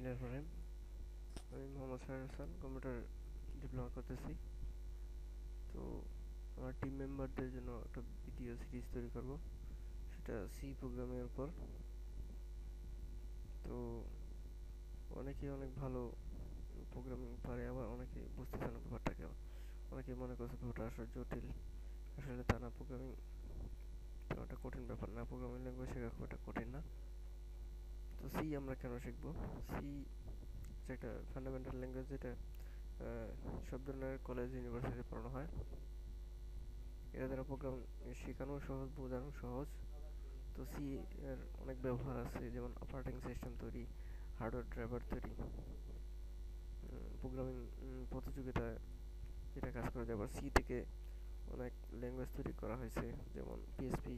বিসমিল্লাহির আমি মোহাম্মদ শাহর হাসান কম্পিউটার ডিপ্লোমা করতেছি। তো আমার টিম মেম্বারদের জন্য একটা ভিডিও সিরিজ তৈরি করব, সেটা সি প্রোগ্রামের উপর। তো অনেকে অনেক ভালো প্রোগ্রামিং পারে, আবার অনেকে বুঝতেছে না ব্যাপারটাকে। অনেকে মনে করছে ব্যাপারটা আসলে জটিল, আসলে তা না। প্রোগ্রামিং তেমন একটা কঠিন ব্যাপার না, প্রোগ্রামিং ল্যাঙ্গুয়েজ শেখা খুব একটা কঠিন না। তো সি আমরা কেন শিখবো? সি হচ্ছে একটা ফান্ডামেন্টাল ল্যাঙ্গুয়েজ, যেটা সব ধরনের কলেজ ইউনিভার্সিটি পড়ানো হয়। এরা দ্বারা প্রোগ্রাম শেখানো সহজ, বোঝানো সহজ। তো সি এর অনেক ব্যবহার আছে, যেমন অপারেটিং সিস্টেম তৈরি, হার্ডওয়্যার ড্রাইভার তৈরি, প্রোগ্রামিং প্রতিযোগিতায় যেটা কাজ করা যায়। আবার সি থেকে অনেক ল্যাঙ্গুয়েজ তৈরি করা হয়েছে, যেমন পিএসপি,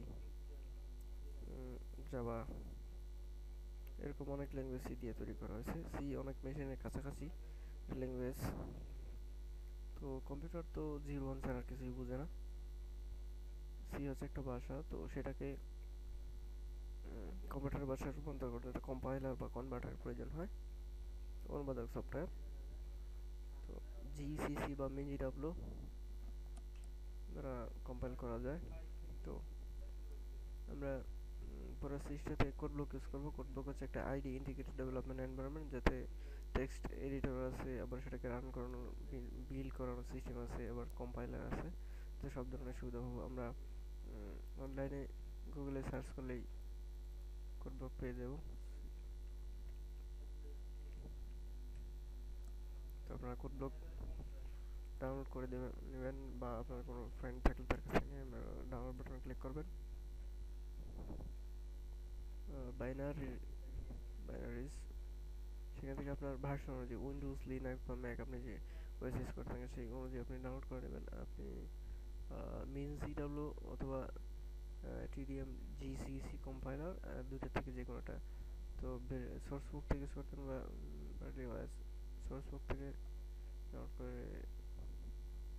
জাভা, এরকম অনেক ল্যাঙ্গুয়েজ সি দিয়ে তৈরি করা হয়েছে। সি অনেক মেশিনের কাছাকাছি ল্যাঙ্গুয়েজ। তো কম্পিউটার তো জিরো ওয়ান ছাড়া আর কিছুই বোঝে না। সি হচ্ছে একটা ভাষা, তো সেটাকে কম্পিউটার ভাষায় রূপান্তর করতে একটা কম্পাইলার বা কনভার্টার প্রয়োজন হয়, অনুবাদক সফটওয়্যার। তো জিসিসি বা মিনিডাব্লু দ্বারা কম্পাইল করা যায়। তো আমরা পরে সিস্টেমে কোড ব্লক ইউজ করবো। কোড ব্লক হচ্ছে একটা আইডি, ইন্টিগ্রেটেড ডেভেলপমেন্ট এনভায়রনমেন্ট, যাতে টেক্সট এডিটর আছে, আবার সেটাকে রান করানোর বিল্ড করানোর সিস্টেম আছে, আবার কম্পাইলার আছে। তো সব ধরনের সুবিধা পাবো আমরা। অনলাইনে গুগলে সার্চ করলেই কোড ব্লক পেয়ে যাবো। তো আপনারা কোড ব্লক ডাউনলোড করে নেবেন, বা আপনার কোনো ফ্রেন্ড থাকলে তার কাছে নিয়ে ডাউনলোড বাটনে ক্লিক করবেন। বাইনারি বাইনারিজ, সেখান থেকে আপনার ভার্সন অনুযায়ী উইন্ডোজ, লিনাক্স বা ম্যাক, আপনি যে ওএস ইউজ করে থাকেন সেই অনুযায়ী আপনি ডাউনলোড করে নেবেন। আপনি মিন জিডাব্লিউ অথবা টিডিএম জিসিসি কম্পাইলার, দুটো থেকে যে কোনোটা। তো সোর্স বুক থেকে ইউজ করতেন, বা সোর্স বুক থেকে ডাউনলোড করে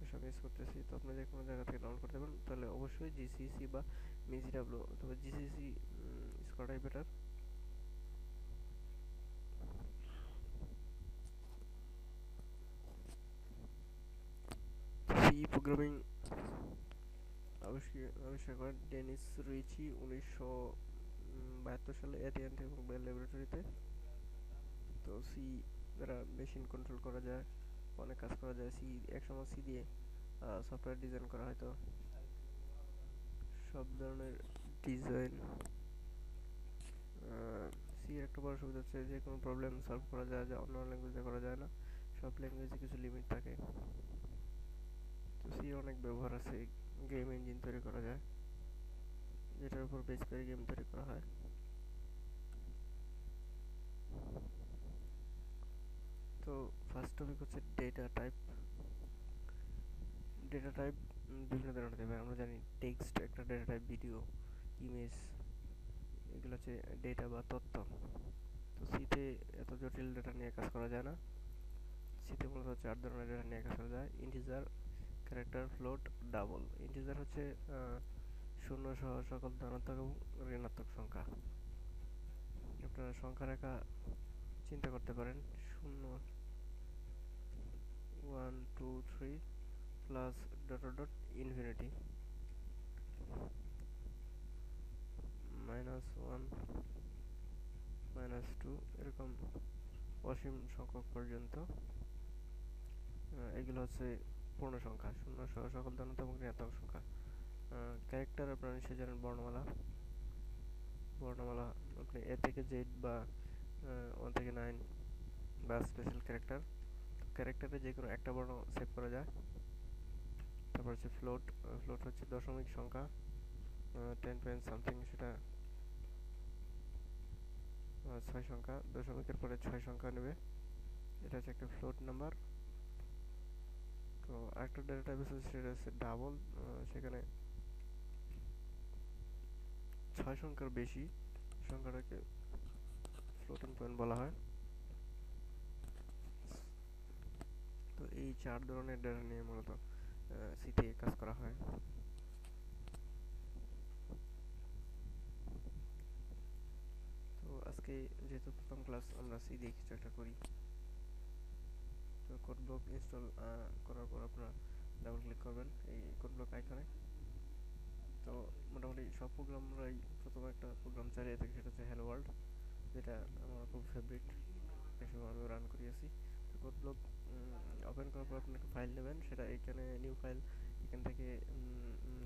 এসব ইউজ করতেছি। তো আপনি যে কোনো জায়গা থেকে ডাউনলোড করতে পারেন, তাহলে অবশ্যই জিসিসি বা মিজিডাব্লিউ অথবা জিসিসি ইউজ করাই বেটার। সি প্রোগ্রামিং আবিষ্কার করেন ডেনিস রিচি 1972 সালে অ্যাথিয়ান এবং বেল ল্যাবরেটরিতে। তো সি দ্বারা মেশিন কন্ট্রোল করা যায়, অনেক কাজ করা যায়। সি একসময় সি দিয়ে সফটওয়্যার ডিজাইন করা হয়। তো সব ধরনের ডিজাইন, সি এর একটা বড় সুবিধা হচ্ছে যে কোনো প্রবলেম সলভ করা যায়, যা অন্য ল্যাঙ্গুয়েজে করা যায় না। সব ল্যাঙ্গুয়েজে কিছু লিমিট থাকে। তো সি অনেক ব্যবহার আছে। গেম ইঞ্জিন তৈরি করা যায়, যেটার উপর বেস করে গেম তৈরি করা হয়। তো ফার্স্ট টপিক হচ্ছে ডেটা টাইপ। ডেটা টাইপ বিভিন্ন ধরনের হতে পারে। আমরা জানি টেক্সট একটা ডেটা টাইপ, ভিডিও, ইমেজ, এগুলো হচ্ছে ডেটা বা তথ্য। তো সিতে এত জটিল ডেটা নিয়ে কাজ করা যায় না। সিতে মূলত 4 ধরনের ডেটা নিয়ে কাজ করা যায়: integer, character, float, double. Integer হচ্ছে শূন্য সহ সকল ধনাত্মক এবং ঋণাত্মক সংখ্যা। আপনারা সংখ্যা রেখা চিন্তা করতে পারেন: 0, 1, 2, 3 প্লাস ডট ডট ইনফিনিটি, -1, -2, এরকম অসীম সংখ্যক পর্যন্ত। এগুলো হচ্ছে পূর্ণ সংখ্যা, শূন্য সহ সকল ধনাত্মক এবং ঋণাত্মক সংখ্যা। ক্যারেক্টার আপনারা নিশ্চয়ই জানেন, বর্ণমালা। বর্ণমালা আপনি এ থেকে জেড বা 1 থেকে 9 বা স্পেশাল ক্যারেক্টার। ক্যারেক্টারে যে কোনো একটা বর্ণ সেভ করা যায়। তারপর হচ্ছে ফ্লোট। ফ্লোট হচ্ছে দশমিক সংখ্যা, 10 পয়েন্ট সামথিং, সেটা 6 সংখ্যা, দশমিকের পরে 6 সংখ্যা নেবে। এটা হচ্ছে একটা ফ্লোট নাম্বার। তো আরেকটা ডেটা টাইপ আছে, সেটা হচ্ছে ডাবল। সেখানে 6 সংখ্যার বেশি সংখ্যাটাকে ফ্লোটিং পয়েন্ট বলা হয়। তো এই 4 ধরনের ডেটা নিয়ে মূলত সিতে কাজ করা হয়। তো আজকে যেহেতু প্রথম ক্লাস, আমরা সি দিয়ে কিছু একটা করি। তো কোড ব্লক ইনস্টল করার পর আপনারা ডাবল ক্লিক করবেন এই কোড ব্লক আইকনে। তো মোটামুটি সব প্রোগ্রামরাই প্রথমে একটা প্রোগ্রাম চালিয়ে থাকে, সেটা হচ্ছে হ্যালো ওয়ার্ল্ড, যেটা আমার খুব ফেভারিট, ম্যাক্সিমাম আমি রান করিয়েছি। তো কোড ব্লক ওপেন করার পর আপনি একটা ফাইল নেবেন, সেটা এখানে নিউ ফাইল, এখান থেকে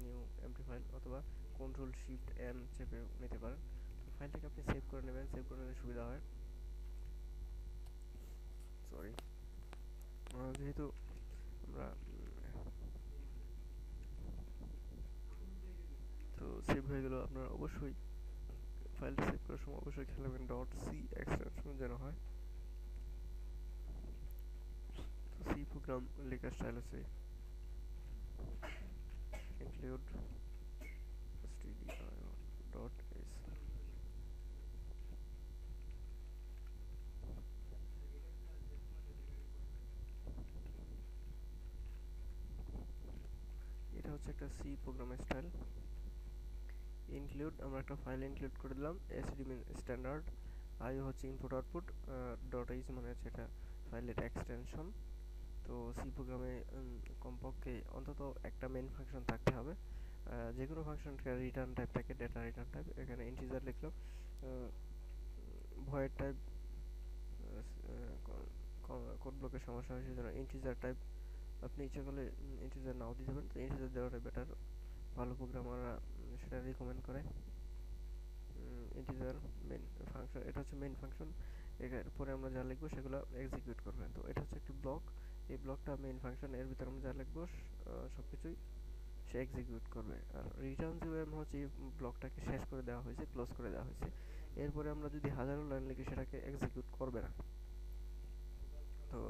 নিউ এমটি ফাইল, অথবা কন্ট্রোল শিফট এন চেপে নিতে পারেন। তো ফাইলটাকে আপনি সেভ করে নেবেন, সেভ করে নিলে সুবিধা হয়। সরি, যেহেতু আমরা তো সেভ হয়ে গেল, আপনারা অবশ্যই ফাইলটা সেভ করার সময় অবশ্যই খেয়াল রাখবেন ডট সি এক্সটেনশন যেন হয়। তো সি প্রোগ্রাম লেখার স্টাইল হচ্ছে include stdio.s। এটা হচ্ছে একটা সি প্রোগ্রামের স্টাইল। ইনক্লুড, আমরা একটা ফাইল ইনক্লুড করে দিলাম, এসডি মিন স্ট্যান্ডার্ড, আইও হচ্ছে ইনপুট আউটপুট, ডট এইচ মানে হচ্ছে এটা ফাইলের এক্সটেনশন। তো সি প্রোগ্রামে কমপক্ষে অন্তত একটা মেইন ফাংশন থাকতে হবে। যে কোনো ফাংশনটা রিটার্ন টাইপ থাকে, ডেটা রিটার্ন টাইপ, এখানে ইন্টিজার লিখলাম, ভয়েড টাইপ, কোড ব্লকের সমস্যা হয় সেজন্য ইন্টিজার টাইপ, আপনি ইচ্ছা করলে ইন্টিজার নাও দিতে পারেন। তো ইন্টিজার দেওয়াটা বেটার, ভালো প্রোগ্রামাররা সেটা রিকমেন্ড করে। ইন্টিজার মেন ফাংশন, এটা হচ্ছে মেন ফাংশন, এরপরে আমরা যা লিখবো সেগুলো এক্সিকিউট করবে। তো এটা হচ্ছে একটি ব্লক, এই ব্লকটা মেন ফাংশন, এর ভিতরে আমরা যা লিখবো সব কিছুই সে এক্সিকিউট করবে। আর রিটার্ন জিওএম হচ্ছে এই ব্লকটাকে শেষ করে দেওয়া হয়েছে, ক্লোজ করে দেওয়া হয়েছে। এরপরে আমরা যদি হাজারো লাইন লিখি সেটাকে এক্সিকিউট করবে না। তো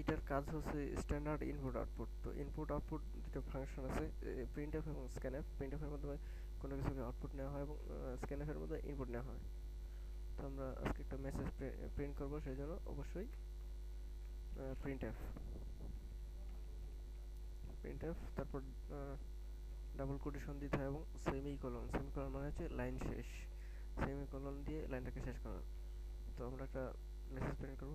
এটার কাজ হচ্ছে স্ট্যান্ডার্ড ইনপুট আউটপুট। তো ইনপুট আউটপুট দুটো ফাংশন আছে, প্রিন্টএফ এবং স্ক্যানএফ। প্রিন্টএফ এর মাধ্যমে কোনো কিছুকে আউটপুট নেওয়া হয় এবং স্ক্যানএফ এর মধ্যে ইনপুট নেওয়া হয়। তো আমরা আজকে একটা মেসেজ প্রিন্ট করব, সেই জন্য অবশ্যই প্রিন্টএফ, প্রিন্টএফ, তারপর ডাবল কোটেশন দিতে হয় এবং সেমিকোলন, সেমিকোলন মানে হচ্ছে লাইন শেষ, সেমিকোলন দিয়ে লাইনটাকে শেষ করা। তো আমরা একটা মেসেজ প্রিন্ট করব,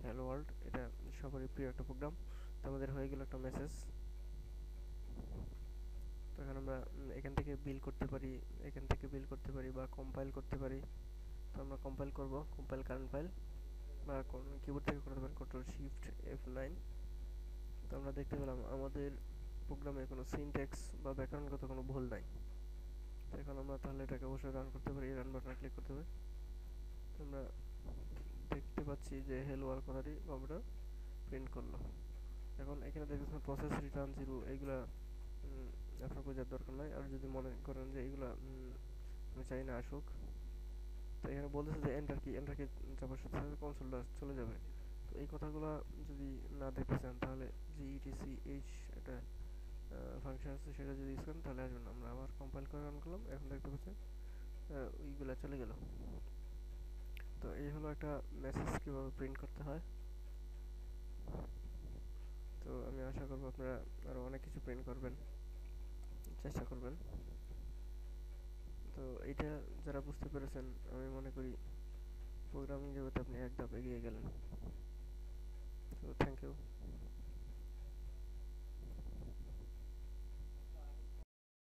হ্যালো ওয়ার্ল্ড, এটা সবারই প্রিয় একটা প্রোগ্রাম। তো আমাদের হয়ে গেল একটা মেসেজ। তো এখন আমরা এখান থেকে বিল করতে পারি, এখান থেকে বিল করতে পারি বা কম্পাইল করতে পারি। তো আমরা কম্পাইল করব, কম্পাইল কারেন্ট ফাইল, বা কিবোর্ড থেকে করতে পারেন কন্ট্রোল শিফট F9। তো আমরা দেখতে পেলাম আমাদের প্রোগ্রামে কোনো সিনট্যাক্স বা ব্যাকরণগত কোনো ভুল নাই। তো এখন আমরা তাহলে এটাকে অবশ্যই রান করতে পারি, রান বাটনে ক্লিক করতে হবে। তো আমরা দেখতে পাচ্ছি যে হেলো ওয়ার্ল্ড কথাটি কম্পিউটার প্রিন্ট করলো। এখন এখানে দেখতেছেন প্রসেস রিটার্ন জিরো, এইগুলা আপনার বোঝার দরকার নাই। আর যদি মনে করেন যে এইগুলা আমি চাই না আসুক, তো এখানে বলতেছে যে এন্টার কি, এন্টার কি চাপার সাথে সাথে কনসোলটা চলে যাবে। তো এই কথাগুলো যদি না দেখতে চান তাহলে GETCH একটা ফাংশন আছে, সেটা যদি ইউজ করেন তাহলে আসবেন। আমরা আবার কম্পাইল করে রান করলাম, এখন দেখতে পাচ্ছেন ওইগুলা চলে গেল। তো এই হলো একটা মেসেজ কীভাবে প্রিন্ট করতে হয়। তো আমি আশা করবো আপনারা আরও অনেক কিছু প্রিন্ট করবেন, চেষ্টা করবেন। তো এইটা যারা বুঝতে পেরেছেন, আমি মনে করি প্রোগ্রামিং জগতে আপনি এক ধাপ এগিয়ে গেলেন। তো থ্যাংক ইউ।